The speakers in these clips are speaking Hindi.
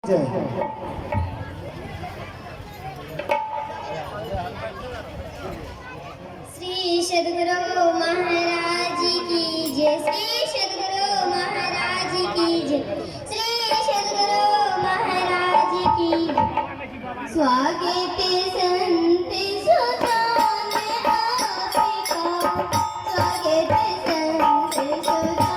श्री सद्गुरु महाराज की जय। श्री सद्गुरु महाराज की जय। श्री सद्गुरु महाराज की स्वागत संत सुधा में आपका। स्वागत संत सुधा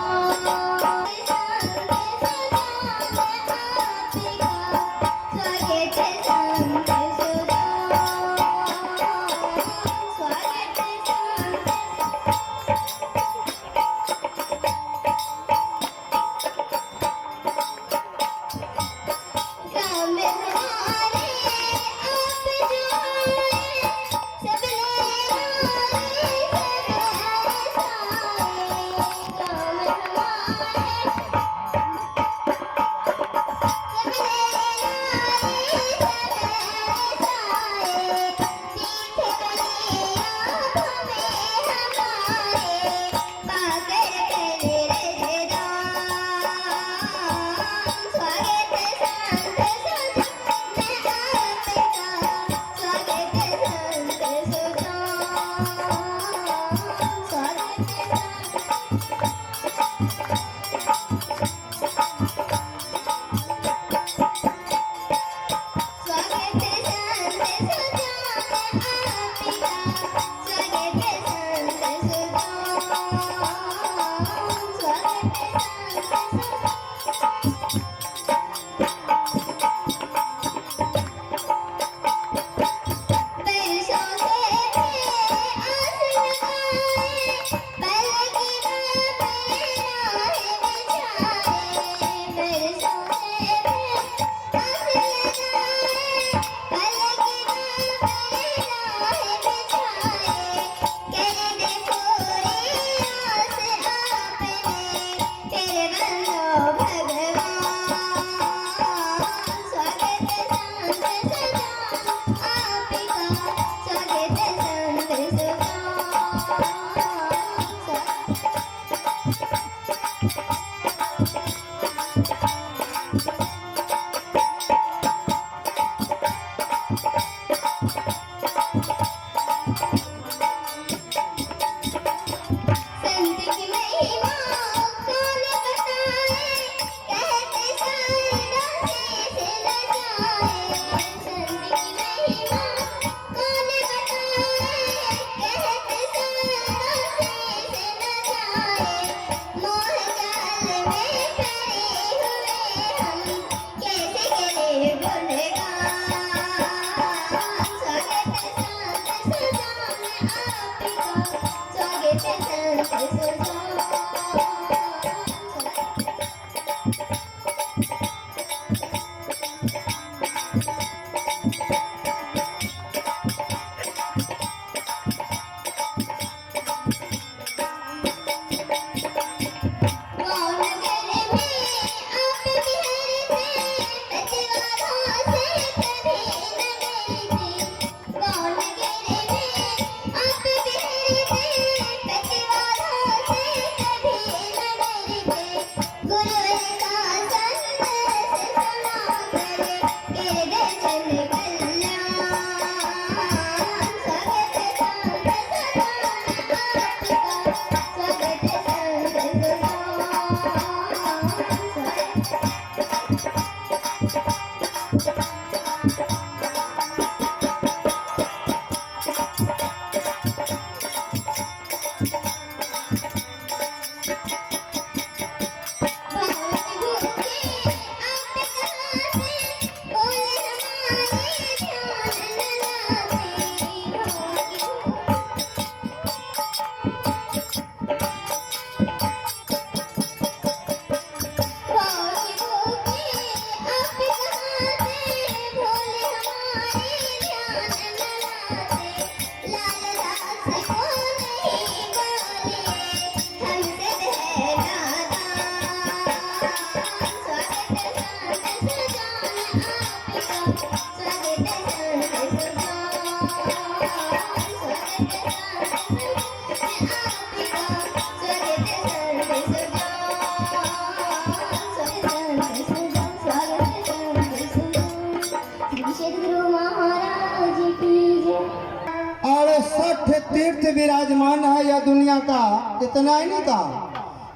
तीर्थ विराजमान है यह दुनिया का, इतना ही नहीं कहा,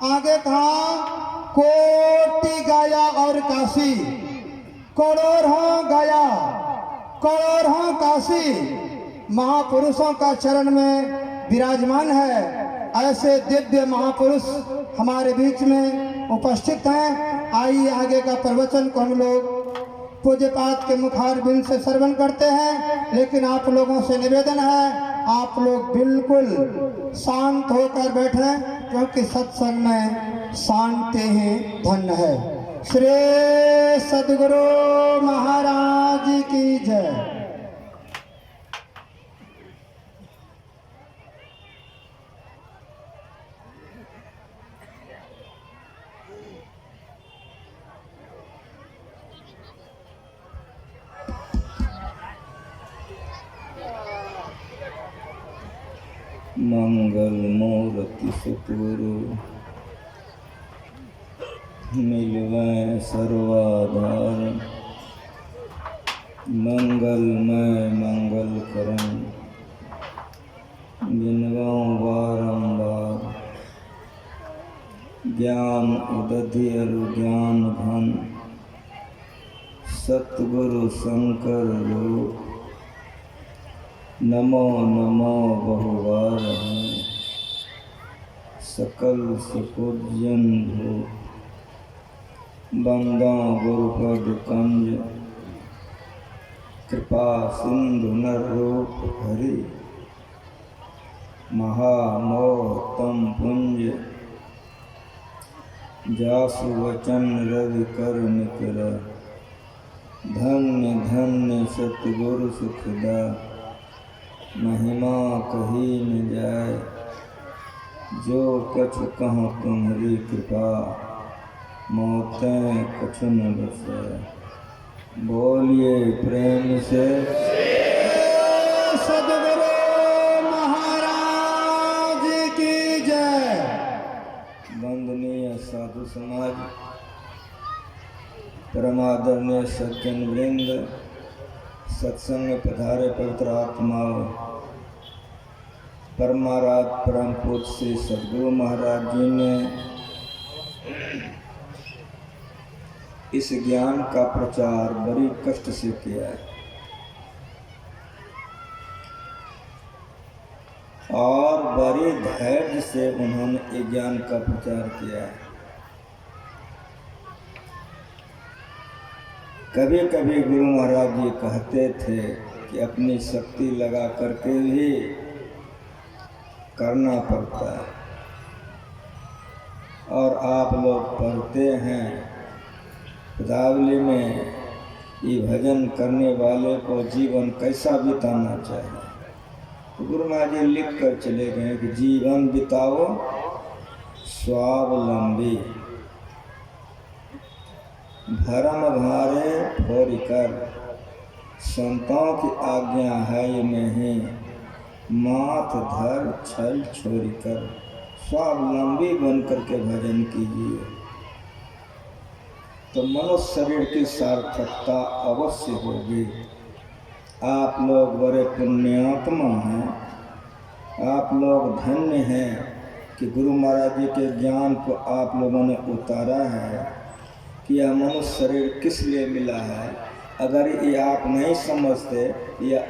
आगे कहा कोटि गया और काशी, करोड़ों गया करोड़ों काशी महापुरुषों का चरण में विराजमान है। ऐसे दिव्य महापुरुष हमारे बीच में उपस्थित हैं। आइए आगे का प्रवचन को हम लोग पूज्यपाद के मुखारबिंद से श्रवण करते हैं, लेकिन आप लोगों से निवेदन है आप लोग बिल्कुल शांत होकर बैठें, क्योंकि सत्संग में शांति ही धन्य है। श्री सद्गुरु महाराज की जय। मंगल मूर्ति सतगुरु मिलवै सर्वाधार, मंगलमय मंगल करन बिनवाऊं बारंबार। ज्ञान उदधि अरु ज्ञान घन सतगुरु शंकर रूप, नमो नमो बहुवार सकल सुपूजन भू। बंदा गुरुपद कंज कृपा सिंधु नर रूप हरि, महामोहतम पुंज जासु वचन रवि कर निकर। धन्य धन्य सतगुरु सुखदा, महिमा कही न जाए। जो कछु कहाँ तुम्हारी कृपा, मौतें कछु न बसे। बोलिए प्रेम से सद्गुरु महाराज की जय। वंदनीय साधु समाज, परमादरणीय सज्जन वृंद, सत्संग में पधारे पवित्र आत्माओं, परमाराध परम पूज्य श्री सद्गुरु महाराज जी ने इस ज्ञान का प्रचार बड़ी कष्ट से किया है और बड़े धैर्य से उन्होंने इस ज्ञान का प्रचार किया है। कभी कभी गुरु महाराज जी कहते थे कि अपनी शक्ति लगा करके भी करना पड़ता है, और आप लोग पढ़ते हैं पदावली में ये भजन करने वाले को जीवन कैसा बिताना चाहिए। तो गुरु महाराज जी लिख कर चले गए कि जीवन बिताओ स्वावलंबी, धर्म भारे फोरी कर। संतों की आज्ञा है ये नहीं, माथ धर छल छोरी कर। स्वावलंबी बन करके भजन कीजिए तो मनुष्य शरीर की सार्थकता अवश्य होगी। आप लोग बड़े पुण्यात्मा हैं, आप लोग धन्य हैं कि गुरु महाराज जी के ज्ञान को आप लोगों ने उतारा है कि यह मनुष्य शरीर किस लिए मिला है। अगर ये आप नहीं समझते, यह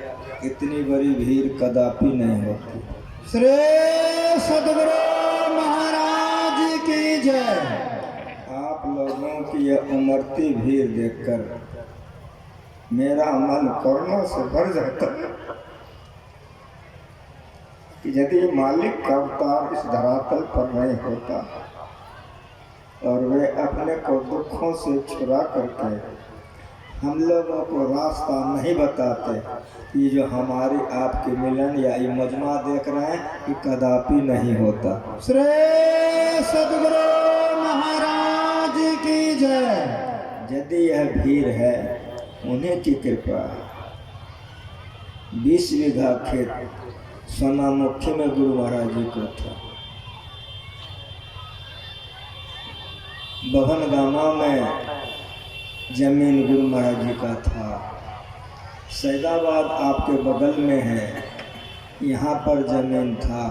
इतनी बड़ी भीड़ कदापि नहीं होती। श्री सद्गुरु महाराज की जय। आप लोगों की यह उमड़ती भीड़ देखकर मेरा मन करुणा से भर जाता है कि यदि मालिक का अवतार इस धरातल पर नहीं होता और वे अपने को दुखों से छुड़ा करके हम लोगों को रास्ता नहीं बताते, ये जो हमारी आपके मिलन या ये मजमा देख रहे हैं कि कदापि नहीं होता। श्री सद्गुरु महाराज की जय। यदि यह भीड़ है उन्हीं की कृपा है। 20 बीघा खेत सोनामुखी में गुरु महाराज जी को था। बभन गामा में जमीन गुरु महाराज जी का था। सैदाबाद आपके बगल में है, यहाँ पर जमीन था।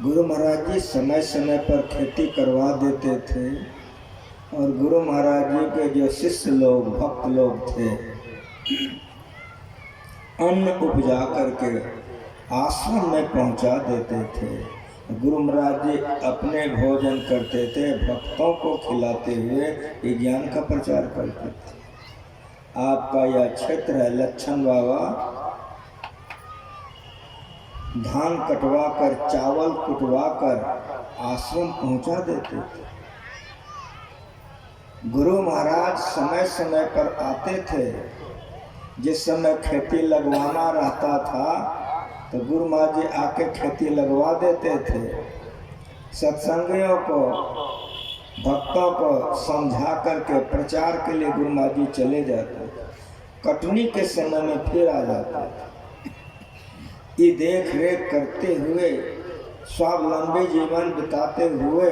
गुरु महाराज जी समय समय पर खेती करवा देते थे और गुरु महाराज जी के जो शिष्य लोग भक्त लोग थे अन्न उपजा करके आश्रम में पहुंचा देते थे। गुरु महाराज जी अपने भोजन करते थे, भक्तों को खिलाते हुए ये ज्ञान का प्रचार करते थे। आपका यह क्षेत्र है लक्षण बाबा धान कटवा कर चावल कुटवा कर आश्रम पहुंचा देते थे। गुरु महाराज समय समय पर आते थे। जिस समय खेती लगवाना रहता था तो गुरु महाराज जी आके खेती लगवा देते थे। सत्संगियों को भक्तों को समझा करके प्रचार के लिए गुरु महाराज जी चले जाते थे। कटनी के समय में फिर आ जाते थे। ये देख रेख करते हुए स्वावलंबी जीवन बिताते हुए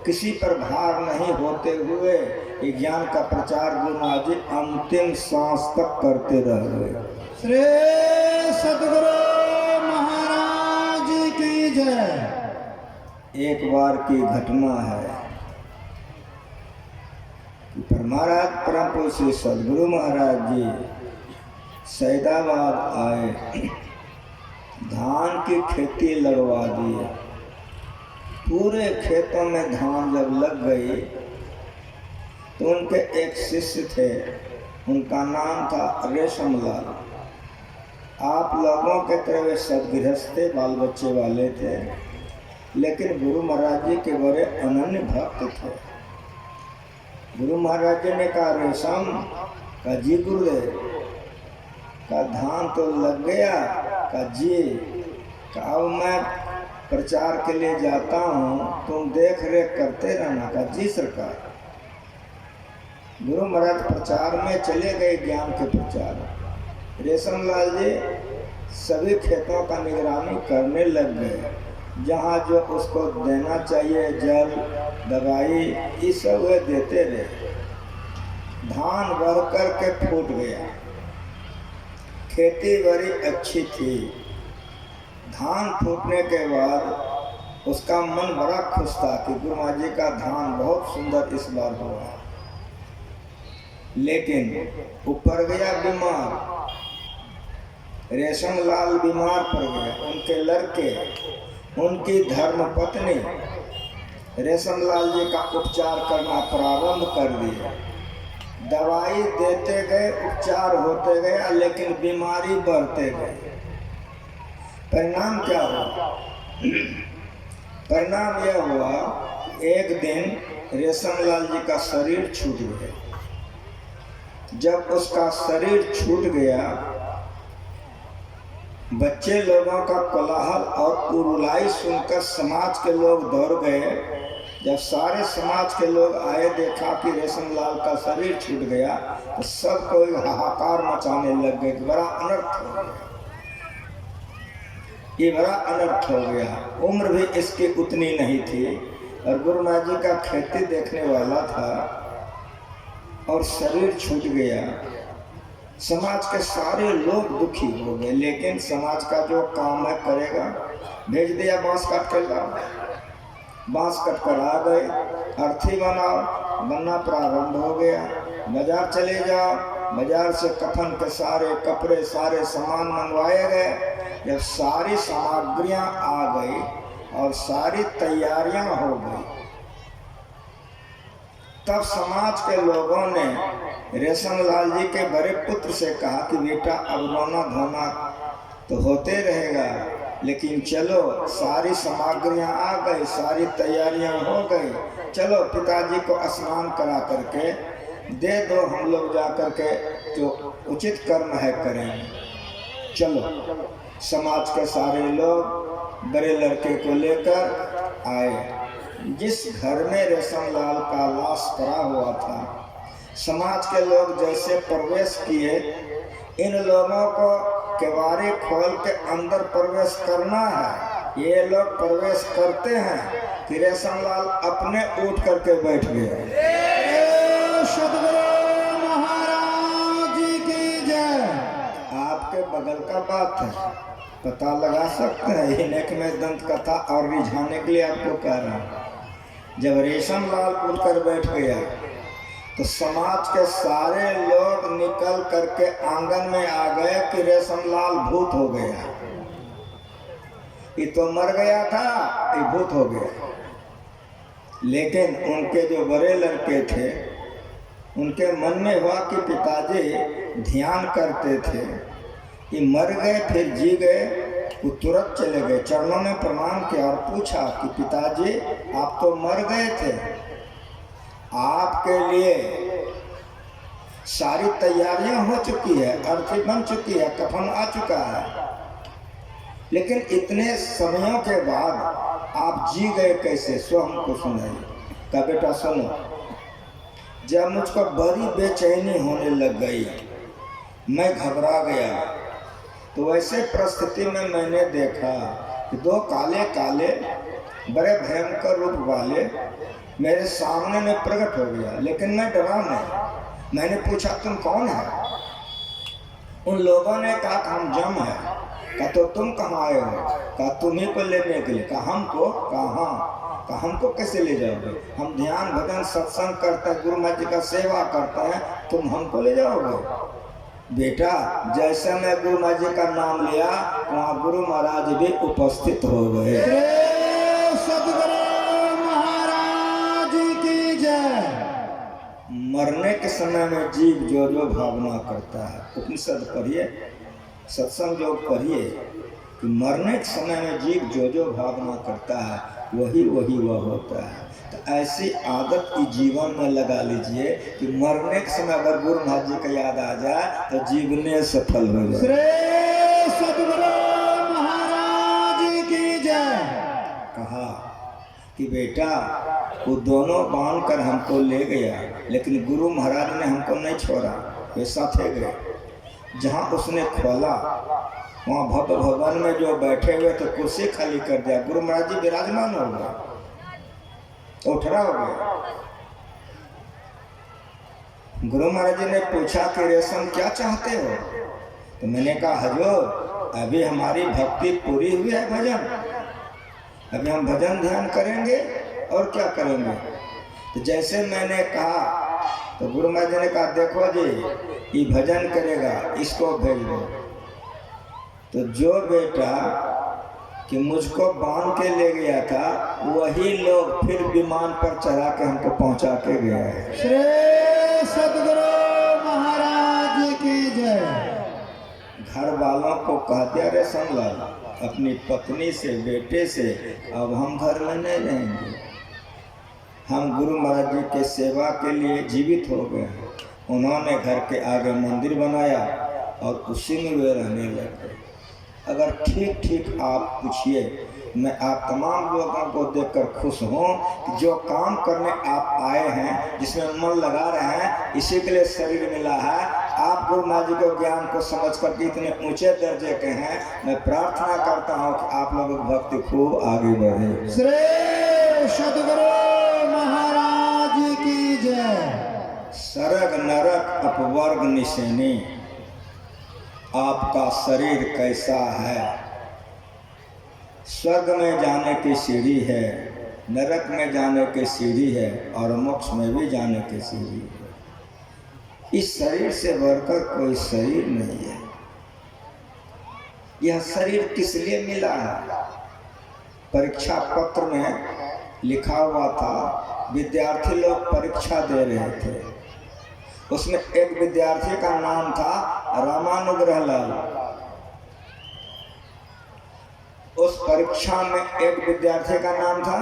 किसी पर भार नहीं होते हुए ये ज्ञान का प्रचार गुरु महाराज जी अंतिम सांस तक करते रह गए। श्री सद्गुरु महाराज की जय। एक बार की घटना है कि महाराज परम पूज्य श्री सद्गुरु महाराज जी सैदाबाद आए, धान की खेती लगवा दी। पूरे खेतों में धान जब लग गई तो उनके एक शिष्य थे, उनका नाम था रेशम लाल। आप लोगों के तरह वे सदगृहस्थ थे, बाल बच्चे वाले थे, लेकिन गुरु महाराज जी के बड़े अनन्य भक्त थे। गुरु महाराज जी ने कहा रेशम का जी गुरुदेव का धान तो लग गया का जी का अब मैं प्रचार के लिए जाता हूँ, तुम देख रेख करते रहना का जी सरकार। गुरु महाराज प्रचार में चले गए, ज्ञान के प्रचार। रेशम लाल जी सभी खेतों का निगरानी करने लग गए। जहाँ जो उसको देना चाहिए जल दवाई ये सब वे देते रहे। धान बढ़ कर के फूट गया। खेती बड़ी अच्छी थी। धान फूटने के बाद उसका मन बड़ा खुश था कि गुरु महाराज जी का धान बहुत सुंदर इस बार हुआ। लेकिन ऊपर गया बीमार, रेशम लाल बीमार पड़ गया। उनके लड़के, उनकी धर्मपत्नी रेशम लाल जी का उपचार करना प्रारंभ कर दिया। दवाई देते गए, उपचार होते गया, लेकिन बीमारी बढ़ते गई। परिणाम क्या हुआ? परिणाम यह हुआ, एक दिन रेशम लाल जी का शरीर छूट गया। जब उसका शरीर छूट गया, बच्चे लोगों का कोलाहल और उरुलाई सुनकर समाज के लोग दौड़ गए। जब सारे समाज के लोग आए, देखा कि रेशम लाल का शरीर छूट गया, तो सब कोई हाहाकार मचाने लग गए कि बड़ा अनर्थ हो गया, ये बड़ा अनर्थ हो गया। उम्र भी इसकी उतनी नहीं थी और गुरु महाराज जी का खेती देखने वाला था और शरीर छूट गया। समाज के सारे लोग दुखी हो गए, लेकिन समाज का जो काम है करेगा। भेज दिया बांस काट कर लाओ, बांस कट कर आ गए, अर्थी बनाओ, बनना प्रारंभ हो गया। बाजार चले जाओ, बाजार से कफन के सारे कपड़े सारे सामान मंगवाए गए। जब सारी सामग्रियां आ गई और सारी तैयारियां हो गई, तब समाज के लोगों ने रेशम लाल जी के बड़े पुत्र से कहा कि बेटा अब रोना धोना तो होते रहेगा, लेकिन चलो सारी सामग्रियां आ गई, सारी तैयारियां हो गई, चलो पिताजी को स्नान करा करके दे दो, हम लोग जा करके जो उचित कर्म है करेंगे। चलो समाज के सारे लोग बड़े लड़के को लेकर आए। जिस घर में रेशम लाल का लाश पड़ा हुआ था, समाज के लोग जैसे प्रवेश किए, इन लोगों को केवाड़ी खोल के अंदर प्रवेश करना है। ये लोग प्रवेश करते हैं कि रेशम लाल अपने उठ करके बैठ गए। सद्गुरु महाराज की जय। आपके बगल का बात है, पता लगा सकते हैं। हिनक में दंत कथा और रिझाने के लिए आपको कह रहा हूँ। जब रेशम लाल उठकर बैठ गया तो समाज के सारे लोग निकल करके आंगन में आ गए कि रेशम लाल भूत हो गया। ये तो मर गया था, ये भूत हो गया। लेकिन उनके जो बड़े लड़के थे उनके मन में हुआ कि पिताजी ध्यान करते थे, ये मर गए फिर जी गए। वो तुरंत चले गए, चरणों में प्रणाम किया और पूछा कि पिताजी आप तो मर गए थे, आपके लिए सारी तैयारियां हो चुकी है, अर्थी बन चुकी है, कफन आ चुका है, लेकिन इतने समयों के बाद आप जी गए कैसे? सो हमको सुनाइए। का बेटा सुनो, जब मुझको बड़ी बेचैनी होने लग गई, मैं घबरा गया, तो वैसे परिस्थिति में मैंने देखा कि दो काले काले बड़े भयंकर रूप वाले मेरे सामने में प्रकट हो गया, लेकिन मैं डरा नहीं। मैंने पूछा तुम कौन है? उन लोगों ने कहा कि हम जम है। कहा तो तुम कहाँ आए हो? कहा तुम्ही को लेने के लिए। कहा हमको? कहा कहा हमको कैसे ले जाओगे? हम ध्यान भजन सत्संग करते हैं, गुरु महाराज जी का सेवा करते हैं, तुम हमको ले जाओगे? बेटा जैसे मैं गुरु महाराज जी का नाम लिया वहाँ गुरु महाराज भी उपस्थित हो गए। सतगुरु महाराज की जय। मरने के समय में जीव जो जो भावना करता है, उपनिषद पढ़िए, सत्संग योग पढ़िए कि मरने के समय में जीव जो जो भावना करता है वही वही वह होता है। तो ऐसी आदत इस जीवन में लगा लीजिए कि मरने के समय अगर गुरु महाराज जी का याद आ जाए तो जीवने सफल हो जाए। श्री सतगुरु महाराज की जय। कहा कि बेटा वो दोनों बांध कर हमको ले गया, लेकिन गुरु महाराज ने हमको नहीं छोड़ा, वे साथे गए। जहाँ उसने खोला वहाँ भव्य भवन में जो बैठे हुए तो कुर्सी खाली कर दिया, गुरु महाराज जी विराजमान हो गए, उठरा हो गए। गुरु महाराज जी ने पूछा कि रेशम क्या चाहते हो? तो मैंने कहा हजूर अभी हमारी भक्ति पूरी हुई है, भजन अभी हम भजन ध्यान करेंगे और क्या करेंगे। तो जैसे मैंने कहा तो गुरु महाराज जी ने कहा देखो जी ये भजन करेगा, इसको भेज दो। तो जो बेटा कि मुझको बांध के ले गया था वही लोग फिर विमान पर चढ़ा के हमको पहुंचा के गया है। श्री सतगुरु महाराज की जय। घर वालों को कह दिया रे समलाल अपनी पत्नी से बेटे से अब हम घर में नहीं रहेंगे, हम गुरु महाराज जी के सेवा के लिए जीवित हो गए। उन्होंने घर के आगे मंदिर बनाया और उसी में वे रहने लगे। अगर ठीक ठीक आप पूछिए, मैं आप तमाम लोगों को देखकर खुश हूँ कि जो काम करने आप आए हैं, जिसमें मन लगा रहे हैं, इसी के लिए शरीर मिला है। आप गुरु महाराज जी के ज्ञान को समझ कर इतने ऊंचे दर्जे के हैं। मैं प्रार्थना करता हूँ कि आप लोगों की भक्ति खूब आगे बढ़े। श्री सतगुरु महाराज की जय। सरग नरक अपवर्ग निशानी, आपका शरीर कैसा है? स्वर्ग में जाने की सीढ़ी है, नरक में जाने की सीढ़ी है और मोक्ष में भी जाने की सीढ़ी है। इस शरीर से बढ़कर कोई शरीर नहीं है। यह शरीर किस लिए मिला है? परीक्षा पत्र में लिखा हुआ था, विद्यार्थी लोग परीक्षा दे रहे थे, उसमें एक विद्यार्थी का नाम था रामानुग्रह लाल। उस परीक्षा में एक विद्यार्थी का नाम था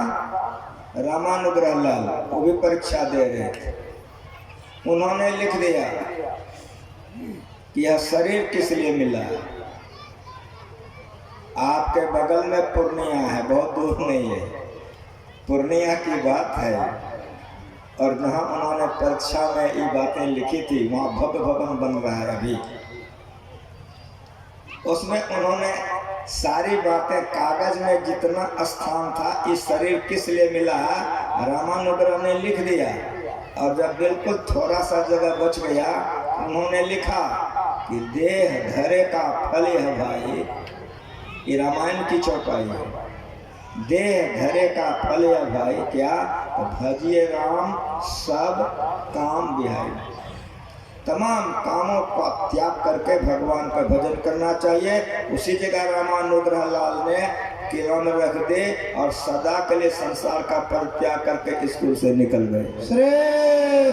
रामानुग्रह लाल, वो भी परीक्षा दे रहे थे। उन्होंने लिख दिया कि यह शरीर किस लिए मिला। आपके बगल में पूर्णिया है, बहुत दूर नहीं है, पूर्णिया की बात है। और जहाँ उन्होंने परीक्षा में ये बातें लिखी थी वहाँ भव्य भवन बन रहा है अभी। उसमें उन्होंने सारी बातें कागज में जितना स्थान था, इस शरीर किस लिए मिला है, रामानुग्रह ने लिख दिया। और जब बिल्कुल थोड़ा सा जगह बच गया, उन्होंने लिखा कि देह धरे का फल है भाई, ये रामायण की चौपाई है। देह धरे का फल है भाई क्या, तो भजिए राम सब काम बिहाई। तमाम कामों का त्याग करके भगवान का भजन करना चाहिए। उसी जगह रामानुग्रह लाल ने किरण रख दे और सदा के लिए संसार का परित्याग करके स्कूल से निकल गए। श्री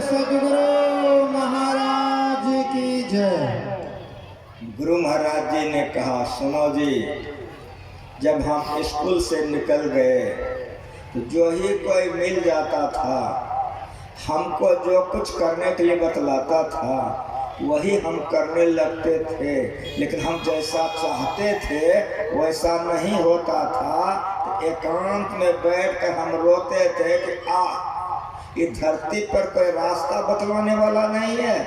सद्गुरु महाराज की जय। गुरु महाराज जी ने कहा, सुनो जी, जब हम स्कूल से निकल गए तो जो ही कोई मिल जाता था, हमको जो कुछ करने के लिए बतलाता था वही हम करने लगते थे, लेकिन हम जैसा चाहते थे वैसा नहीं होता था। तो एकांत में बैठकर हम रोते थे कि ये धरती पर कोई रास्ता बतलाने वाला नहीं है।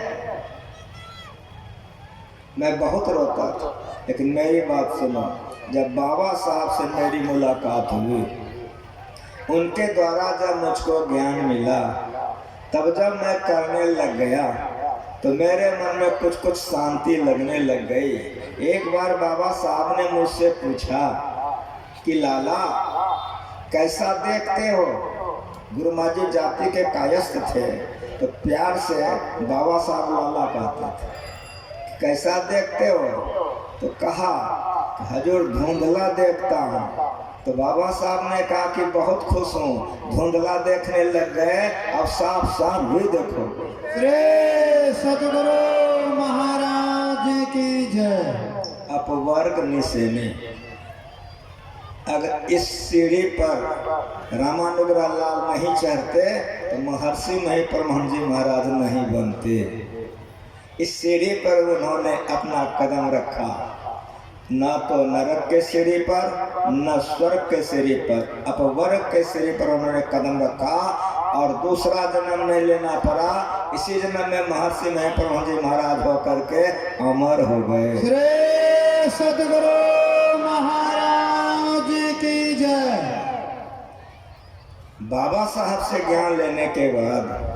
मैं बहुत रोता था, लेकिन मेरी बात सुनो, जब बाबा साहब से मेरी मुलाकात हुई, उनके द्वारा जब मुझको ज्ञान मिला, तब जब मैं करने लग गया तो मेरे मन में कुछ कुछ शांति लगने लग गई। एक बार बाबा साहब ने मुझसे पूछा कि लाला कैसा देखते हो। गुरु महाराज जाति के कायस्थ थे तो प्यार से बाबा साहब लाला कहते थे। कैसा देखते हो तो कहा, हजूर धुंधला देखता हूँ। तो बाबा साहब ने कहा कि बहुत खुश हूँ, धुंधला देखने लग गए, अब साफ साफ भी देखो। श्री सद्गुरु महाराज की जय। अपवर्ग निसेने, अगर इस सीढ़ी पर रामानुग्रह लाल नहीं चढ़ते तो महर्षि मही परमहंस जी महाराज नहीं बनते। इस सीढ़ी पर उन्होंने अपना कदम रखा, न तो नरक के सीढ़ी पर न स्वर्ग के सीढ़ी पर, अपवर्ग के सीढ़ी पर उन्होंने कदम रखा और दूसरा जन्म नहीं लेना पड़ा। इसी जन्म में महर्षि मही परमहंस जी महाराज होकर के अमर हो गए। श्री सद्गुरु महाराज की जय। बाबा साहब से ज्ञान लेने के बाद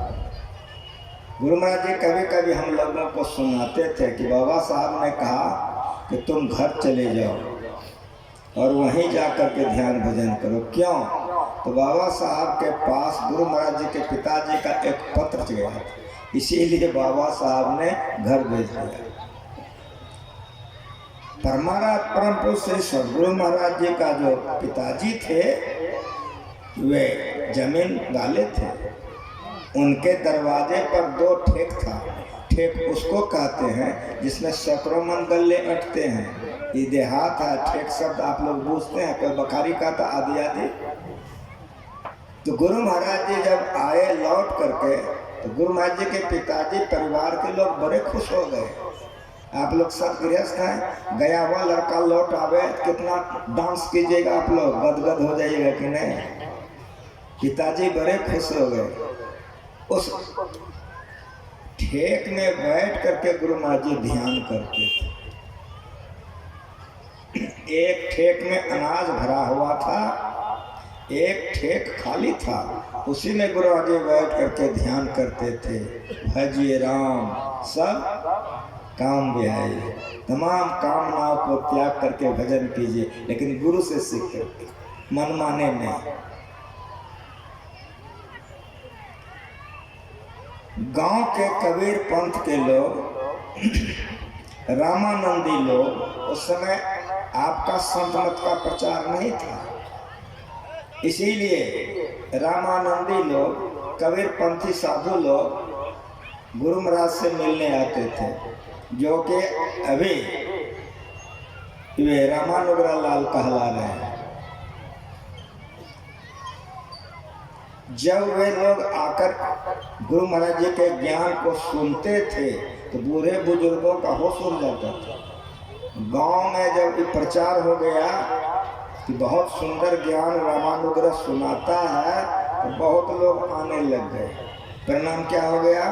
गुरु महाराज जी कभी कभी हम लोगों को सुनाते थे कि बाबा साहब ने कहा कि तुम घर चले जाओ और वहीं जाकर के ध्यान भजन करो। क्यों? तो बाबा साहब के पास गुरु महाराज जी के पिताजी का एक पत्र गया, इसीलिए बाबा साहब ने घर भेज दिया। परम पुरुष श्री सद्गुरु महाराज जी का जो पिताजी थे वे जमीन वाले थे। उनके दरवाजे पर 2 ठेक था। ठेक उसको कहते हैं जिसमें सैकड़ों मन गल्ले अटते हैं। ये देहात है। ठेक शब्द आप लोग बूझते हैं, कोई बखारी का था आदि आदि। तो गुरु महाराज जी जब आए लौट करके, तो गुरु महाराज जी के पिताजी परिवार के लोग बड़े खुश हो गए। आप लोग सब गृहस्थ हैं, गया हुआ लड़का लौट आवे, कितना डांस कीजिएगा आप लोग, गदगद हो जाइएगा कि नहीं। पिताजी बड़े खुश हो गए। उस ठेक में बैठ करके गुरु महाराज जी ध्यान करते थे। एक ठेक में अनाज भरा हुआ था, एक ठेक खाली था। उसी में गुरु महाराज जी बैठ करके ध्यान करते थे। भजिए राम सब काम बिहाई। तमाम कामनाओं को त्याग करके भजन कीजिए, लेकिन गुरु से सीख करके, मनमाने नहीं। गांव के कबीर पंथ के लोग, रामानंदी लोग, उस समय आपका संत मत का प्रचार नहीं था, इसीलिए रामानंदी लोग, कबीर पंथी साधु लोग गुरु महाराज से मिलने आते थे, जो कि अभी वे रामानुग्रह लाल कहला रहे हैं। जब वे लोग आकर गुरु महाराज जी के ज्ञान को सुनते थे तो बूढ़े बुजुर्गों का होश उड़ जाता था। गांव में जब ये प्रचार हो गया कि बहुत सुंदर ज्ञान रामानुग्रह सुनाता है, तो बहुत लोग आने लग गए। परिणाम क्या हो गया?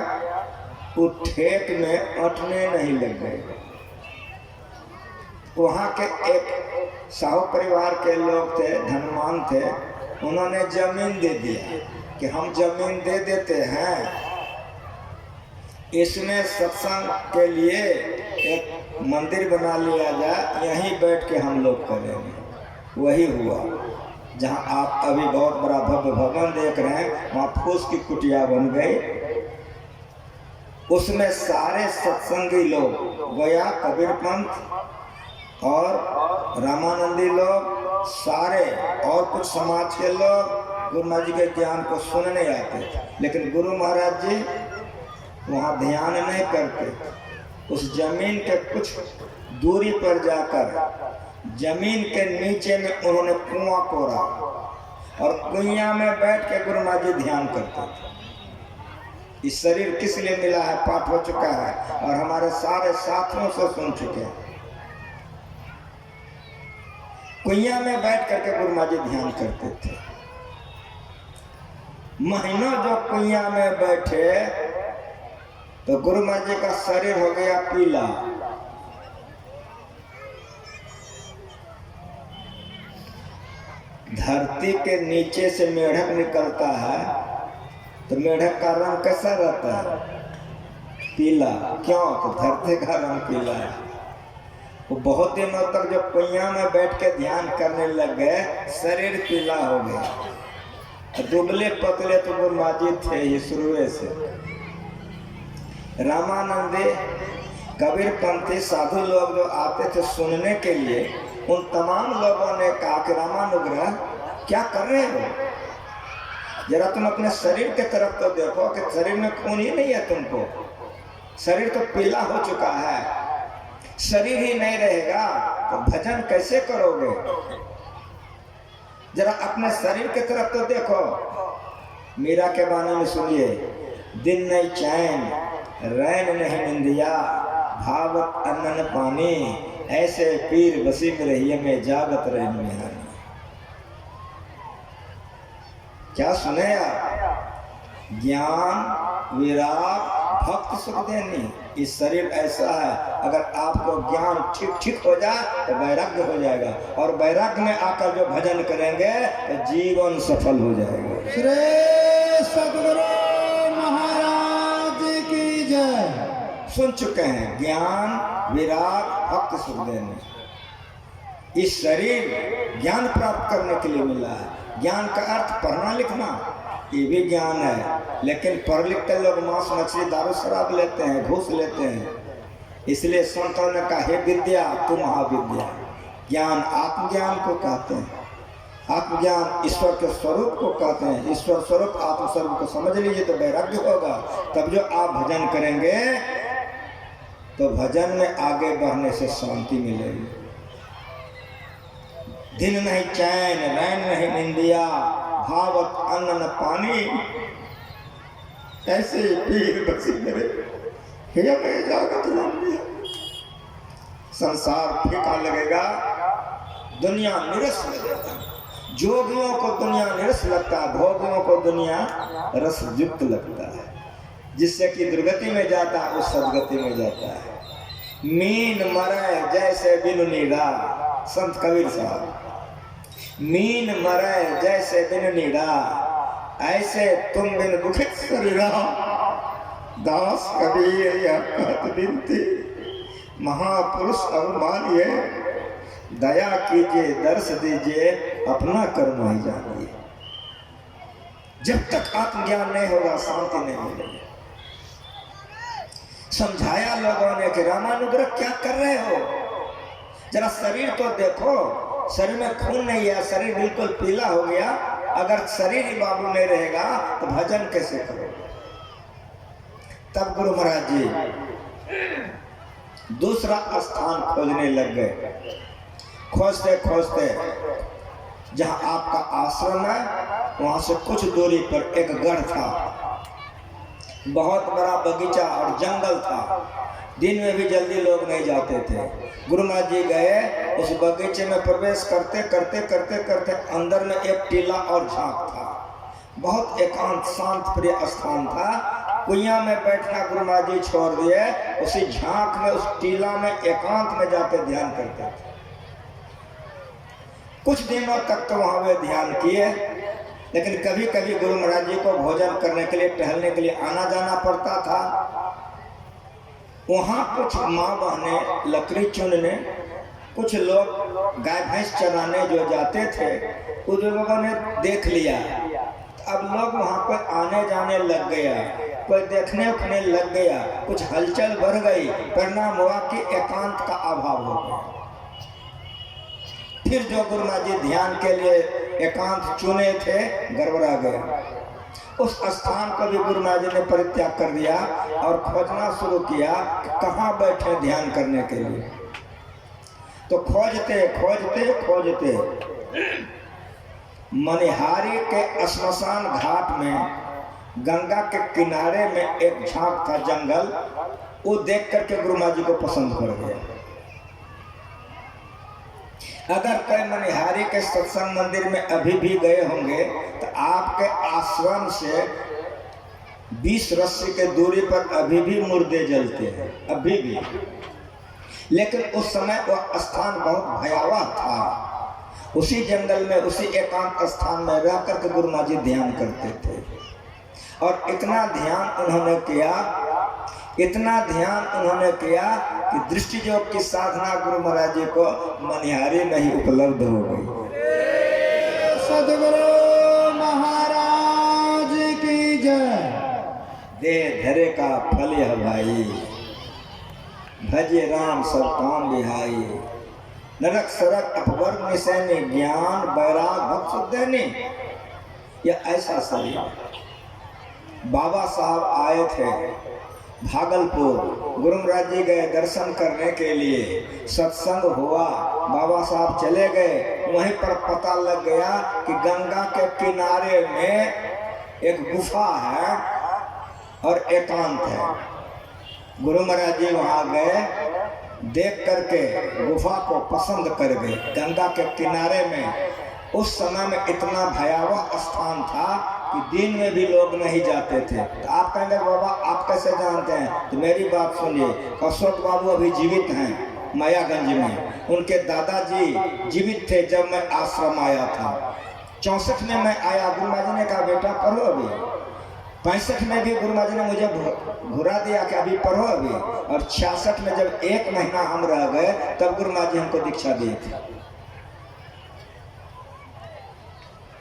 वो ठेक में अटने नहीं लग गए। वहाँ के एक साहू परिवार के लोग थे, धनवान थे, उन्होंने जमीन दे दिया कि हम जमीन दे देते हैं, इसमें सत्संग के लिए एक मंदिर बना लिया जाए, यहीं बैठ के हम लोग करेंगे। वही हुआ। जहाँ आप अभी बहुत बड़ा भव्य भवन देख रहे हैं, वहाँ फूस की कुटिया बन गई। उसमें सारे सत्संगी लोग, गया कबीर पंथ और रामानंदी लोग, सारे और कुछ समाज के लोग गुरु महाराज जी के ज्ञान को सुनने आते थे। लेकिन गुरु महाराज जी वहाँ ध्यान नहीं करते। उस जमीन के कुछ दूरी पर जाकर जमीन के नीचे में उन्होंने कुआं कोरा और कुइया में बैठ के गुरु महाराज जी ध्यान करते थे। इस शरीर किस लिए मिला है पाठ हो चुका है और हमारे सारे साथियों से सुन चुके हैं। कुइया में बैठ करके गुरु महाराज जी ध्यान करते थे। महीनों जो कुइया में बैठे तो गुरु महाराज जी का शरीर हो गया पीला। धरती के नीचे से मेढक निकलता है तो मेढक का रंग कैसा रहता है? पीला। क्यों? तो धरती का रंग पीला है। वो बहुत दिनों तक जब कुइया में बैठ के ध्यान करने लग गए, शरीर पीला हो गया। दुबले पतले तो गुरु महाराज जी थे ही शुरू से। रामानंदी कबीर पंथी साधु लोग जो आते थे सुनने के लिए, उन तमाम लोगों ने कहा कि रामानुग्रह क्या कर रहे हो? जरा तुम अपने शरीर के तरफ तो देखो कि शरीर में खून ही नहीं है तुमको। शरीर तो पीला हो चुका है। शरीर ही नहीं रहेगा तो भजन कैसे करोगे? जरा अपने शरीर के तरफ तो देखो। मीरा के बाने में सुनिए, दिन नहीं चैन रैन नहीं निंदिया, भावत अन्न पानी, ऐसे पीर वसीम रहिए में जागत रहन में। क्या सुने आप? ज्ञान विराग भक्त सुख देनी। इस शरीर ऐसा है, अगर आपको ज्ञान ठीक हो जाए तो वैराग्य हो जाएगा, और वैराग्य में आकर जो भजन करेंगे तो जीवन सफल हो जाएगा। श्री सद्गुरु महाराज की जय। सुन चुके हैं, ज्ञान विराग भक्त सुख देनी। इस शरीर ज्ञान प्राप्त करने के लिए मिला है। ज्ञान का अर्थ पढ़ना लिखना, ये भी ज्ञान है। लेकिन पढ़ लिख के लोग मांस मछली दारू शराब लेते हैं, घूस लेते हैं। इसलिए संतों ने कहा, हे विद्या तू महाविद्या। ज्ञान आत्मज्ञान को कहते हैं। आत्मज्ञान ईश्वर के स्वरूप को कहते हैं। ईश्वर स्वरूप आत्म स्वरूप को समझ लीजिए तो वैराग्य होगा। तब जो आप भजन करेंगे तो भजन में आगे बढ़ने से शांति मिलेगी। दिन नहीं चैन रैन नहीं निंदिया, भावत अन्न न पानी, ऐसे पीर बसी मेरे जागत राम दिया। संसार फीका लगेगा, दुनिया निरस लगेगा। जोगियों को दुनिया निरस लगता है, भोगियों को दुनिया रस युक्त लगता है। जिससे कि दुर्गति में जाता है उस सदगति में जाता है। मीन मरे जैसे बिनु नीरा, संत कबीर साहब। मीन मरे जैसे बिनु नीरा, ऐसे तुम बिन दुखित शरीरा। दास कबीर यह कहत बिनती, महापुरुष अवमानिए, दया कीजिए दर्श दीजिए, अपना कर्म ही जानिए। जब तक आत्मज्ञान नहीं होगा शांति नहीं मिलेगी। समझाया लोगों ने कि रामानुग्रह क्या कर रहे हो? जरा शरीर तो देखो, शरीर में खून नहीं है, शरीर बिल्कुल पीला हो गया। अगर शरीर ही बाबू नहीं रहेगा तो भजन कैसे करोगे? तब गुरु महाराज जी दूसरा स्थान खोजने लग गए। खोजते खोजते जहाँ आपका आश्रम है वहाँ से कुछ दूरी पर एक गढ़ था। बहुत बड़ा बगीचा और जंगल था। दिन में भी जल्दी लोग नहीं जाते थे। गुरु महाराज जी गए, उस बगीचे में प्रवेश करते करते करते करते अंदर में एक टीला और झांक था। बहुत एकांत शांत प्रिय स्थान था। कुइया में बैठना गुरु महाराज जी छोड़ दिए, उसी झांक में उस टीला में एकांत में जाके ध्यान करते थे। कुछ दिनों तक तो वहाँ वे ध्यान किए, लेकिन कभी कभी गुरु महाराज जी को भोजन करने के लिए टहलने के लिए आना जाना पड़ता था। वहाँ कुछ माँ बहनें लकड़ी चुनने, कुछ लोग गाय भैंस चराने जो जाते थे, उन लोगों ने देख लिया। अब लोग वहाँ पर आने जाने लग गया, कोई देखने उखने लग गया, कुछ हलचल बढ़ गई। परिणाम हुआ कि एकांत का अभाव हो गया। फिर जो गुरु महाराज जी ध्यान के लिए एकांत चुने थे, गड़बड़ा गया। उस स्थान को भी गुरु महाराज जी ने परित्याग कर दिया और खोजना शुरू किया कि कहाँ बैठे ध्यान करने के लिए। तो खोजते खोजते खोजते मनिहारी के श्मशान घाट में, गंगा के किनारे में एक झांक था जंगल, वो देख करके गुरु महाराज जी को पसंद पड़ गया। अगर कोई मनिहारी के सत्संग मंदिर में अभी भी गए होंगे तो आपके आश्रम से 20 रस्सी के दूरी पर अभी भी मुर्दे जलते हैं, अभी भी। लेकिन उस समय वह स्थान बहुत भयावह था। उसी जंगल में, उसी एकांत स्थान में रह करके गुरु महाराज जी ध्यान करते थे। और इतना ध्यान उन्होंने किया, इतना ध्यान उन्होंने किया कि दृष्टि योग की साधना गुरु महाराज जी को मनिहारी नहीं उपलब्ध हो गई। सदगुरु महाराज की जय। दे धरे का फल है भाई, भजे राम सब काम बिहाई। नरक सरक अपवर्ग निशैनी, ज्ञान बैराग भक्त सुधैनी। यह ऐसा शरीर। बाबा साहब आए थे भागलपुर, गुरु महाराज जी गए दर्शन करने के लिए, सत्संग हुआ, बाबा साहब चले गए। वहीं पर पता लग गया कि गंगा के किनारे में एक गुफा है और एकांत है। गुरु महाराज जी वहाँ गए, देख करके गुफा को पसंद कर गए। गंगा के किनारे में उस समय में इतना भयावह स्थान था कि दिन में भी लोग नहीं जाते थे। तो आप कहेंगे बाबा आप कैसे जानते हैं? तो मेरी बात सुनिए। अशोक बाबू अभी जीवित हैं मायागंज में। उनके दादाजी जीवित थे जब मैं आश्रम आया था। 64 में मैं आया, गुरु महाराज जी ने कहा बेटा पढ़ो अभी। 65 में भी गुरु महाराज जी ने मुझे घुरा दिया कि अभी पढ़ो अभी। और 66 में जब 1 महीना हम रह गए तब गुरु महाराज जी हमको दीक्षा दी थी।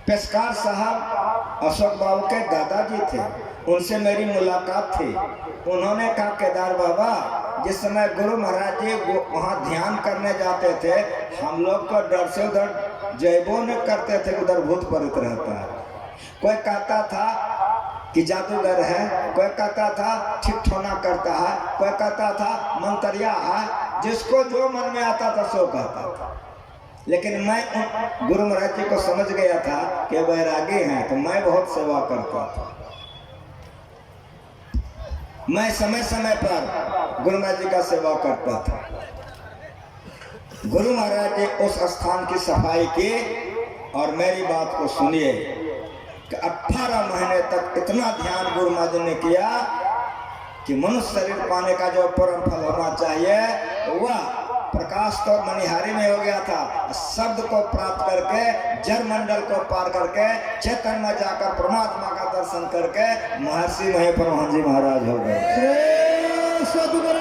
पेशकार साहब अशोक बाबू के दादाजी थे, उनसे मेरी मुलाकात थी। उन्होंने कहा केदार बाबा, जिस समय गुरु महाराज जी वहाँ ध्यान करने जाते थे, हम लोग को डर से उधर जयबो न करते थे, उधर भूत प्रेत रहता है। कोई कहता था कि जादूगर है, कोई कहता था ठिठौना करता है, कोई कहता था मंतरिया है। जिसको जो मन में आता था सो कहता था। लेकिन मैं गुरु महाराज जी को समझ गया था कि वैरागी हैं, तो मैं बहुत सेवा करता था। मैं समय समय पर गुरु महाराज जी का सेवा करता था। गुरु महाराज जी उस स्थान की सफाई की और मेरी बात को सुनिए कि 18 महीने तक इतना ध्यान गुरु महाराज जी ने किया कि मनुष्य शरीर पाने का जो परम फल होना चाहिए वह प्रकाश तो मनिहारी में हो गया था। शब्द को प्राप्त करके, जड़ मंडल को पार करके, चेतन में जाकर परमात्मा का दर्शन करके महर्षि महे परमहंस जी महाराज हो गए। श्री सद्गुरु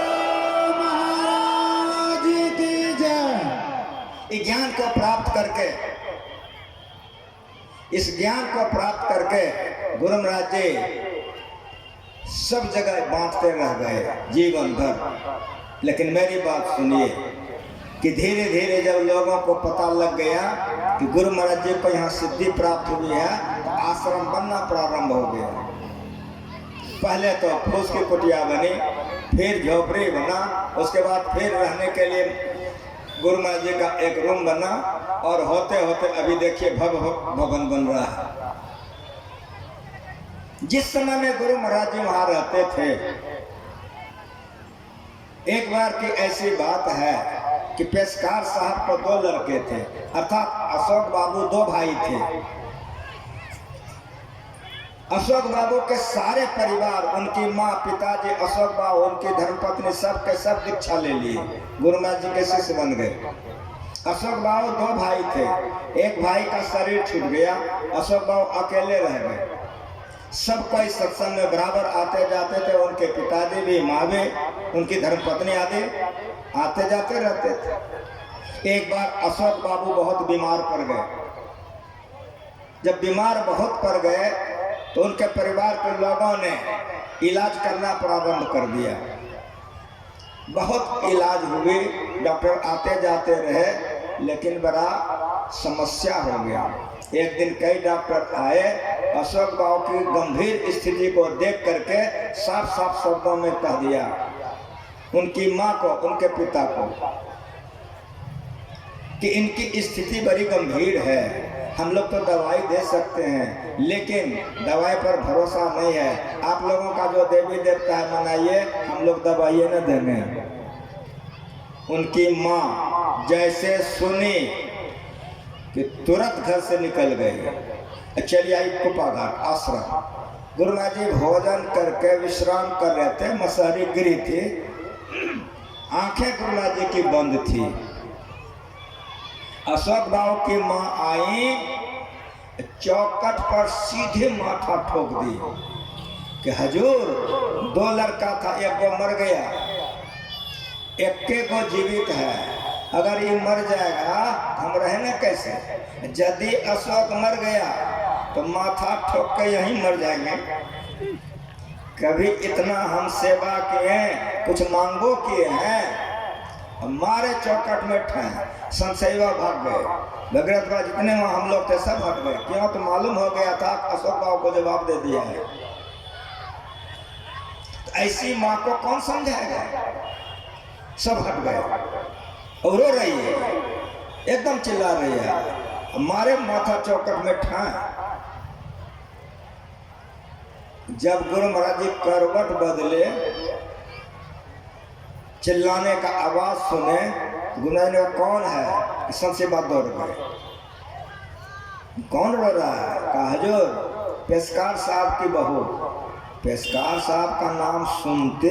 महाराज की जय। इस ज्ञान को प्राप्त करके, इस ज्ञान को प्राप्त करके गुरु महाराज जी सब जगह बांटते रह गए जीवन भर। लेकिन मेरी बात सुनिए कि धीरे धीरे जब लोगों को पता लग गया कि गुरु महाराज जी को यहाँ सिद्धि प्राप्त हुई है, तो आश्रम बनना प्रारंभ हो गया। पहले तो फूस की कुटिया बनी, फिर झोपड़ी बना, उसके बाद फिर रहने के लिए गुरु महाराज जी का एक रूम बना और होते होते अभी देखिए भवन बन रहा है। जिस समय में गुरु महाराज जी वहाँ रहते थे, एक बार की ऐसी बात है कि पेशकार साहब को 2 लड़के थे, अर्थात अशोक बाबू 2 भाई थे। अशोक बाबू के सारे परिवार, उनकी माँ, पिताजी, अशोक बाबू, उनकी धर्मपत्नी, सब के सब दीक्षा ले लिए, गुरु महाराज जी के शिष्य बन गए। अशोक बाबू 2 भाई थे, एक भाई का शरीर छूट गया, अशोक बाबू अकेले रह गए। सब कोई सत्संग में बराबर आते जाते थे। उनके पिताजी भी, माँ भी, उनकी धर्मपत्नी आदि आते जाते रहते थे। एक बार अशोक बाबू बहुत बीमार पड़ गए। जब बीमार बहुत पड़ गए तो उनके परिवार के लोगों ने इलाज करना प्रारंभ कर दिया। बहुत इलाज हुई, डॉक्टर आते जाते रहे, लेकिन बड़ा समस्या हो गया। एक दिन कई डॉक्टर आए, अशोक बाबू की गंभीर स्थिति को देख करके साफ साफ शब्दों में कह दिया उनकी माँ को, उनके पिता को, कि इनकी स्थिति बड़ी गंभीर है। हम लोग तो दवाई दे सकते हैं, लेकिन दवाई पर भरोसा नहीं है। आप लोगों का जो देवी देवता है मनाइए, हम लोग दवाई न देंगे। उनकी माँ जैसे सुनी कि तुरंत घर से निकल गई, चली आई कुपा घाट आश्रम। गुरु महाराज जी भोजन करके विश्राम कर रहे थे, मसहरी गिरी थी, आंखें गुरु महाराज जी की बंद थी। अशोक बाबू की माँ आई, चौकट पर सीधे माथा ठोक दी कि हजूर, 2 लड़का था, एक को मर गया, एक को जीवित है। अगर ये मर जाएगा हम रहने कैसे? यदि अशोक मर गया तो माथा ठोक के यहीं मर जाएंगे। कभी इतना हम सेवा किए, कुछ मांगो किए हैं, हमारे चौकट में ठहर संशयवा भाग गए। भगीरथ बाबा जितने वहाँ हम लोग थे सब हट गए। क्यों? तो मालूम हो गया था अशोक बाबू को जवाब दे दिया है। तो ऐसी माँ को कौन समझाएगा? सब हट गए और रो रही है, एकदम चिल्ला रही है, हमारे माथा चौकट में ठहर। जब गुरु महाराज जी करवट बदले, चिल्लाने का आवाज सुने, गुरु महाराज ने कौन है? सबसे बात दौड़ गए, कौन रो रहा है? कहा हजूर, पेशकार साहब की बहू। पेशकार साहब का नाम सुनते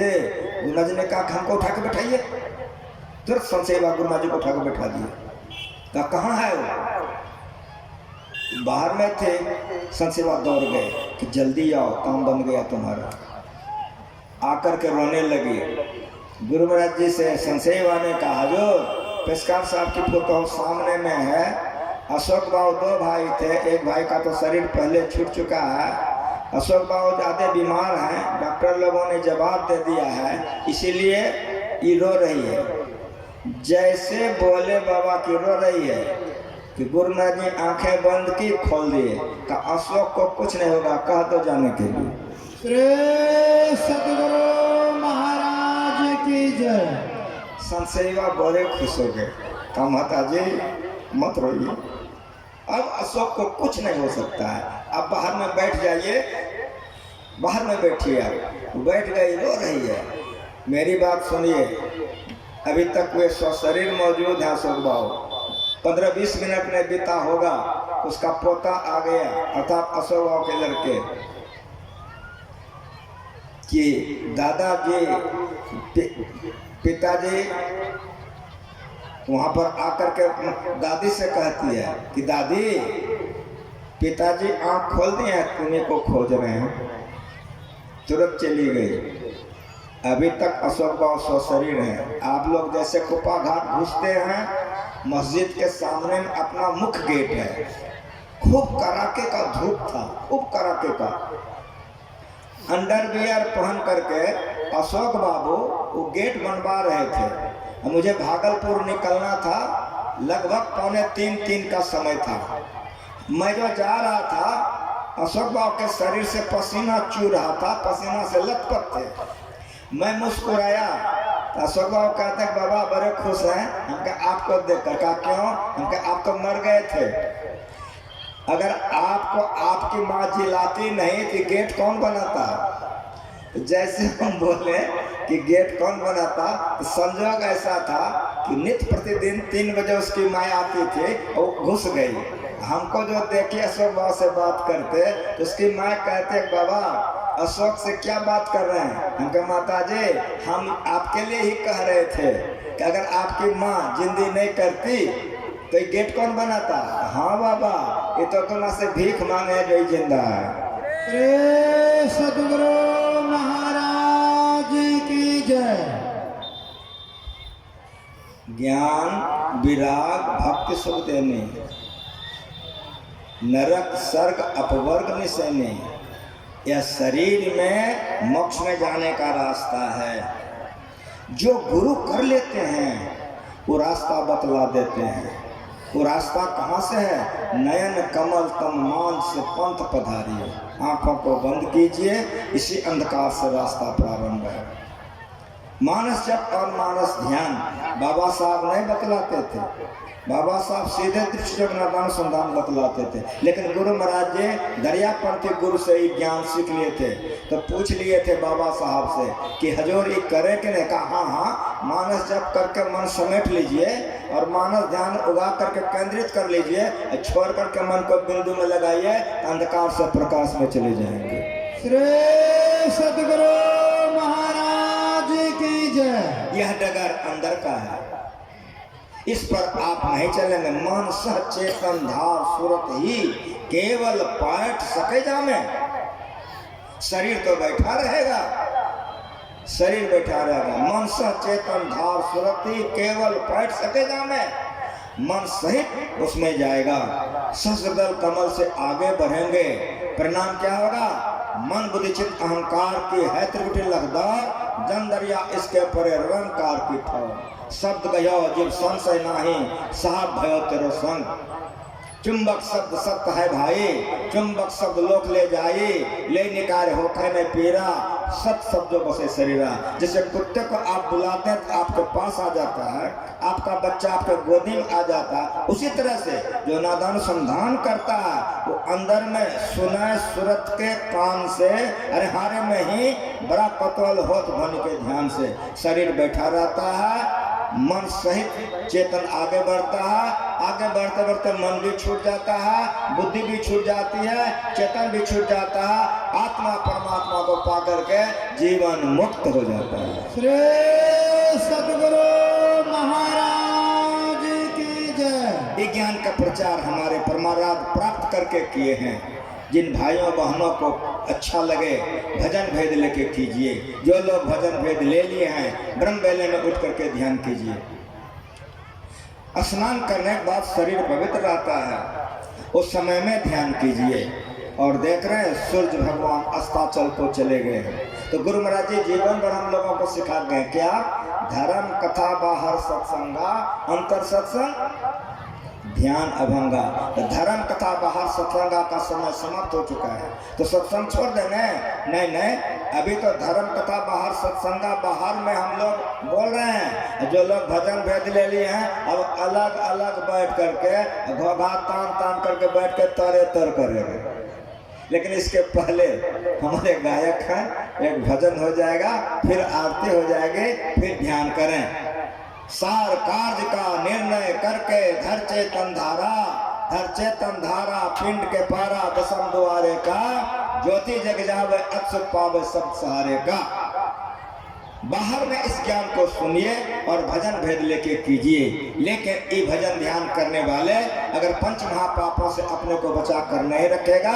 गुरु महाराज ने कहा हमको उठा के बैठाइए। तुरंत संसेवा गुरु महाराज जी को उठा के बैठा दिए। कहा कहाँ है वो? बाहर में थे। संसेवा दौड़ गए कि जल्दी आओ, काम बन गया तुम्हारा। आकर के रोने लगी। गुरु महाराज जी से संसेवा ने कहा हजूर, पेशकार साहब की फोटो सामने में है। अशोक बाबू 2 भाई थे, एक भाई का तो शरीर पहले छूट चुका है। अशोक बाबू ज़्यादा बीमार हैं, डॉक्टर लोगों ने जवाब दे दिया है, इसीलिए ये रो रही है। जैसे बोले बाबा की रो रही है कि गुरु महाराज जी आंखें बंद की, खोल दिए, का अशोक को कुछ नहीं होगा, कह दो जाने के लिए। श्री सतगुरु महाराज की जय। संसेवा बड़े खुश हो गए। कहा माता जी मत रोइए, अब अशोक को कुछ नहीं हो सकता है, आप बाहर में बैठ जाइए, बाहर में बैठिए। आप बैठ गई, रो रही है। मेरी बात सुनिए, अभी तक वे शरीर मौजूद है। अशोक बाबू 15-20 मिनट में बीता होगा, उसका पोता आ गया, अर्थात अशोक बाबू के लड़के, कि दादाजी, पिताजी वहाँ पर आकर के दादी से कहती है कि दादी, पिताजी आँख खोल दिए हैं, तुम्हें को खोज रहे हैं। तुरंत चली गई। अभी तक अशोक बाबू शरीर है। आप लोग जैसे कुपा घाट घुसते हैं, मस्जिद के सामने में अपना मुख्य गेट है। खूब कड़ाके का धूप था, खूब कड़ाके का। अंडरवियर पहन करके अशोक बाबू वो गेट बनवा रहे थे। मुझे भागलपुर निकलना था, लगभग 2:45 का समय था। मैं जो जा रहा था, अशोक बाबू के शरीर से पसीना चू रहा था, पसीना से लथपथ थे। मैं मुस्कुराया तो अशोक बाबू कहते हैं बाबा बड़े खुश हैं। हमके आपको देखकर। कहा क्यों? हमके आप तो मर गए थे, अगर आपको आपकी माँ जिलाती नहीं तो गेट कौन बनाता? जैसे हम बोले कि गेट कौन बनाता, तो संजोग ऐसा था कि नित्य प्रतिदिन 3 बजे उसकी माँ आती थी और घुस गई। हमको जो देखे अशोक बाबू से बात करते तो उसकी माँ कहते बाबा अशोक से क्या बात कर रहे हैं? हम कहे माता जी हम आपके लिए ही कह रहे थे कि अगर आपकी माँ जिंदगी नहीं करती तो ये गेट कौन बनाता? हाँ बाबा, ये तो तुम से भीख मांगे जो जिंदा है। श्री सद्गुरु महाराज की जय। ज्ञान विराग भक्ति सुख देने, नरक सर्ग अपवर्ग निसैने, यह शरीर में मोक्ष में जाने का रास्ता है। जो गुरु कर लेते हैं वो रास्ता बतला देते हैं। वो रास्ता कहाँ से है? नयन कमल तम मान से पंथ पधारिए। आंखों को बंद कीजिए, इसी अंधकार से रास्ता प्रारंभ है। मानस जप और मानस ध्यान बाबा साहब नहीं बतलाते थे। बाबा साहब सीधे दृष्टि अनुसंधान बतलाते थे, लेकिन गुरु महाराज जी दरियापंथी गुरु से ही ज्ञान सीख लिए थे। तो पूछ लिए थे बाबा साहब से कि हजूर ये करे कि नहीं? कहा हाँ, मानस जप करके मन समेट लीजिए और मानस ध्यान उगा करके केंद्रित कर लीजिए, छोड़ करके मन को बिंदु में लगाइए, अंधकार से प्रकाश में चले जाएंगे। श्री सद्गुरु महाराज की जय। यह डगर अंदर का है, इस पर आप नहीं चलेंगे। मन सचेतन धार सूरत ही केवल पाठ सके जामे। शरीर तो बैठा रहेगा, शरीर बैठा रहेगा। मन सचेतन धार सूरत ही केवल पाठ सके जामे, मन सहित उसमें जाएगा। सहस्रदल कमल से आगे बढ़ेंगे। परिणाम क्या होगा? मन बुद्धि चित्त अहंकार की है त्रिकुटी लखदार, जन दरिया इसके परे रंकार की ठोर। शब्द गयो जीव संशय नाही, साहब भयो तेरो संग। चुंबक शब्द सत्य है भाई, चुंबक शब्द लोक ले जाई, ले निकार होखे में पीरा, सत शब्दों बसे शरीरा। जैसे कुत्ते को आप बुलाते हैं तो आपके पास आ जाता है, आपका बच्चा आपके गोदी में आ जाता है, उसी तरह से जो नादान अनुसंधान करता है वो अंदर में सुने सूरत के कान से, अरे हारे में ही बड़ा कतल होत ध्वनि के ध्यान से शरीर बैठा रहता है। मन सहित चेतन आगे बढ़ता है, आगे बढ़ते बढ़ते मन भी छूट जाता है, बुद्धि भी छूट जाती है, चेतन भी छूट जाता है, आत्मा परमात्मा को पा करके जीवन मुक्त हो जाता है। श्री सद्गुरु महाराज की जय। ये ज्ञान का प्रचार हमारे परमाराध प्राप्त करके किए हैं। जिन भाइयों बहनों को अच्छा लगे भजन भेद लेके कीजिए। जो लोग भजन भेद ले लिए हैं ब्रह्म बेले में उठ करके ध्यान कीजिए। स्नान करने के बाद शरीर पवित्र रहता है, उस समय में ध्यान कीजिए। और देख रहे हैं सूर्य भगवान अस्ताचल को चले गए हैं। तो गुरु महाराज जी जीवन भर हम लोगों को सिखा गए क्या? धर्म कथा बाहर सत्संगा, अंतर सत्संग ध्यान अभंगा। धर्म कथा बाहर सत्संगा का समय समाप्त हो चुका है, तो सत्संग छोड़ देने? नहीं, अभी तो धर्म कथा बाहर सत्संगा बाहर में हम लोग बोल रहे हैं। जो लोग भजन भेद ले लिए हैं अब अलग अलग बैठ करके घोघा तान तान करके बैठ के तरे तर करेंगे। लेकिन इसके पहले हमारे गायक हैं, एक भजन हो जाएगा, फिर आरती हो जाएगी, फिर ध्यान करें। सार कार्य का निर्णय करके धर चेतन धारा पिंड के पारा दसम द्वारे का, ज्योति जग जावे अक्षुत पावे सब सहारे का। बाहर में इस ज्ञान को सुनिए और भजन भेद लेके कीजिए। लेकिन ये भजन ध्यान करने वाले अगर पंच महापापों से अपने को बचा कर नहीं रखेगा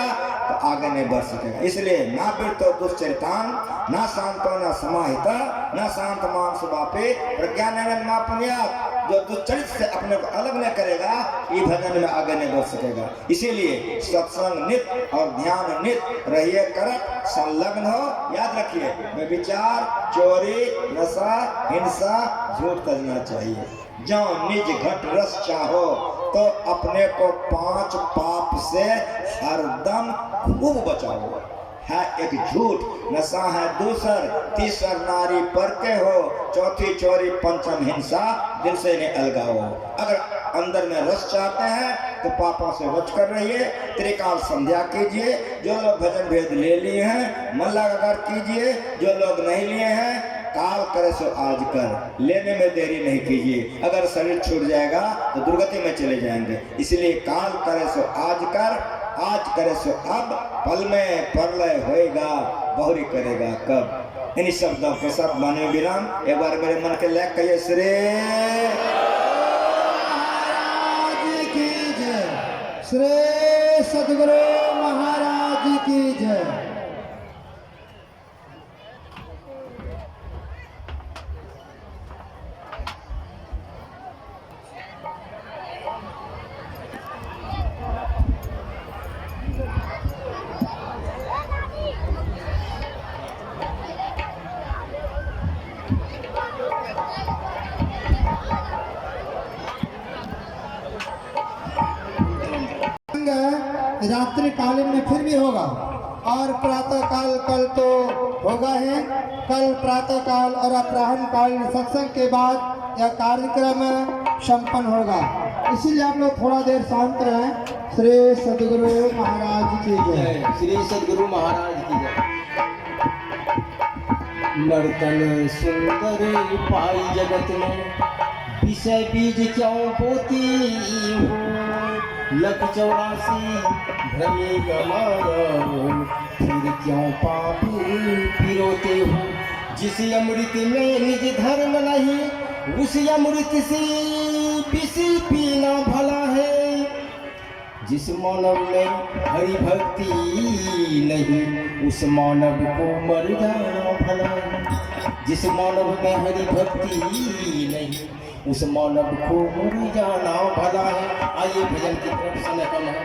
तो आगे नहीं बढ़ सकेगा। इसलिए ना फिर तो दुश्चरितान, ना शांतो ना समाहिता, ना शांत मानस बापे प्रज्ञान मां पुण्यात। जो दुश्चरित से अपने को अलग नहीं करेगा ये भजन में आगे नहीं बढ़ सकेगा। इसीलिए सत्संग नित और ध्यान नित रहिए करत, संलग्न हो। याद रखिए व्यभिचार, चोरी, नशा, हिंसा, झूठ करना चाहिए। जो निज घट रस चाहो तो अपने को 5 पाप से हरदम खूब बचाओ। है एक झूठ, नशा है दूसर, तीसर नारी पर के हो, चौथी चोरी, पंचम हिंसा, दिल से नहीं अलगाओ। अगर अंदर में रस चाहते हैं तो पापों से बच कर रहिए। त्रिकाल संध्या कीजिए। जो लोग भजन भेद ले लिए हैं मन लगाकर कीजिए, जो लोग नहीं लिए हैं काल करे सो आज कर, लेने में देरी नहीं कीजिए। अगर शरीर छूट जाएगा तो दुर्गति में चले जाएंगे। इसलिए काल करे सो आज कर, आज करे सो अब, पल में परलय होएगा, बहुरी करेगा कब। इन्हीं शब्दों के साथ मानव विराम। एक बार मेरे मन के लायक कहिए श्री महाराज की जय। श्री सद्गुरु महाराज महाराज की जय। रात्रि कालीन में फिर भी होगा और प्रातः काल कल तो होगा ही। कल प्रातः काल और अपराह्न काल सत्संग के बाद यह कार्यक्रम संपन्न होगा, इसीलिए आप लोग थोड़ा देर शांत रहें। श्री सद्गुरु महाराज की जय। श्री सद्गुरु महाराज की जय। नर्तन सुंदर पाई जगत में, विषय बीज क्यों बोती हो, लख 84 भ्रमे गमाया हो, फिर क्यों पाप पिरोते हो। जिस अमृत में निज धर्म नहीं, उस अमृत से विष पीना भला है। जिस मानव में हरि भक्ति नहीं, उस मानव को मर जाना भला है। जिस मानव में हरि भक्ति नहीं, उस मानव को मर जाना भला है। आइए भजन की तरफ समय कम है।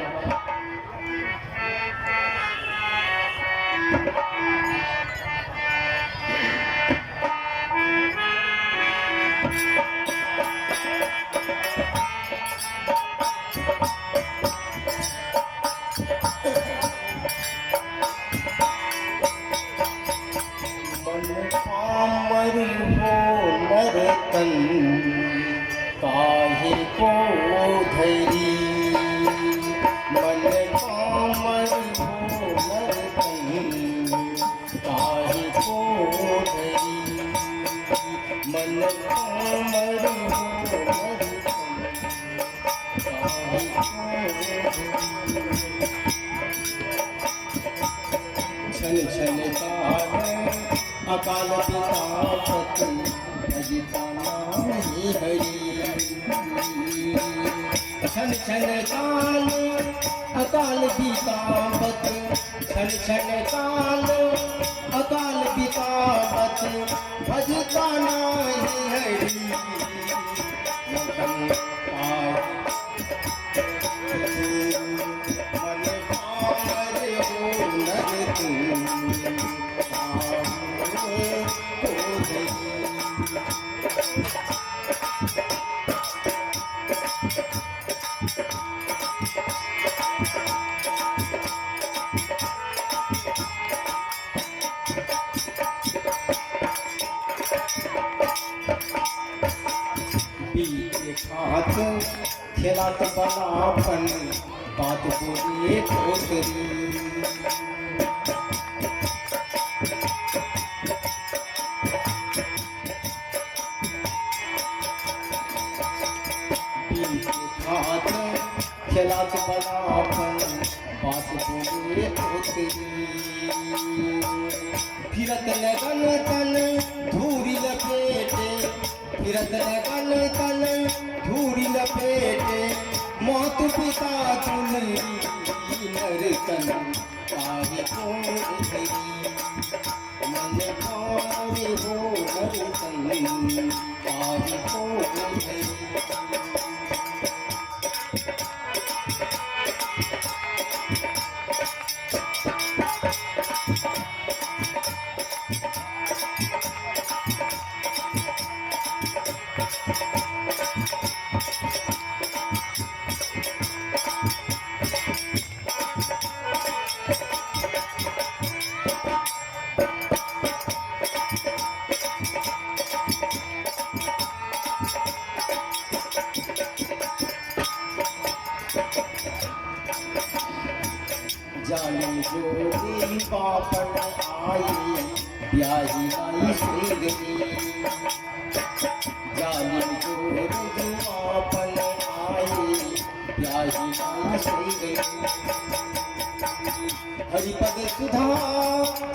पामर हो नरतन, काहे को धैरी। मन पामर हो नरतन, काहे को धैरी। मन पामर हो नरतन, काहे को धैरी। छन छन काल अकाल पितापत, भजता नाम ही हरि। छन छन काल अकाल पितापत, छन छन काल अकाल पितापत, भजता नाम ही हरि। मन पामर हो नरतन, हाथ खेलात बनापन, बात बोलिए खोतरी। हाथ खेलात बनापन, बात बोलिए खोतरी। फिरत लगन तन धूरी लपेटे, फिरत लगन तन धूरी लपेटे। मात पिता चुनरी नरतन, काहे को धैरी। मन काहे हो नरतन, काहे को धैरी। जालिम जोगी पापन आई, ब्याही आई सुंदरी। जालिम जोगी पापन आई, ब्याही आई सुंदरी। हरिपद सुधा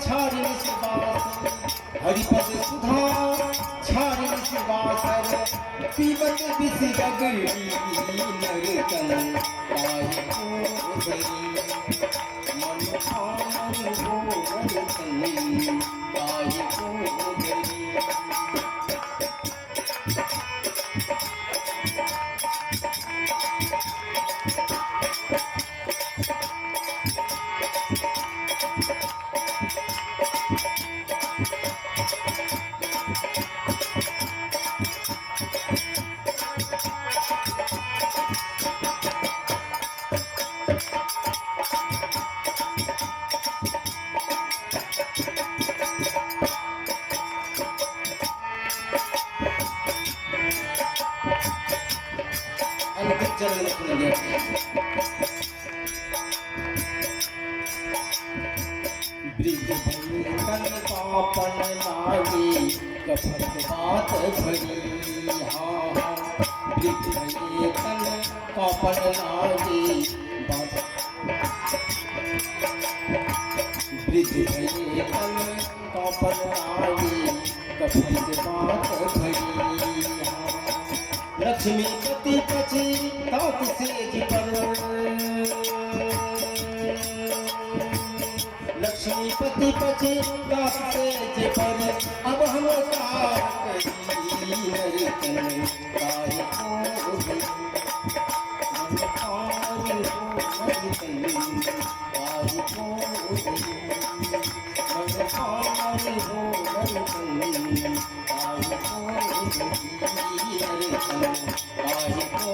छारिणी सुबास, हरिपद सुधा छारिणी बासर पीबत बिस गगड़ी नरतन काहे को धरी मन आमन हो नरतन काहे को धरी चरण सुन ब्रिज तन पापन लागे कफत बात भरी हाँ ब्रिज तन पापन लागे बात ब्रिज तन पापन लागे कफत बात भरी हाँ लक्ष्मी पति पछी तात सेज पर लक्ष्मी पति पछी तात सेज पर अब हम कार करी नरतन काहे को धरी मन कार हो नरतन काहे को धरी मन कार हो नरतन काहे को धरी नरतन काहे को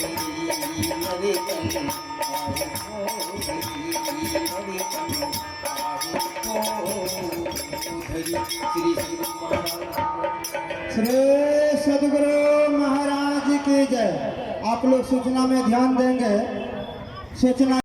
धरी नरतन काहे को धरी नरतन काहे को धरी श्री सद्गुरु महाराज की जय। आप लोग सूचना में ध्यान देंगे। सूचना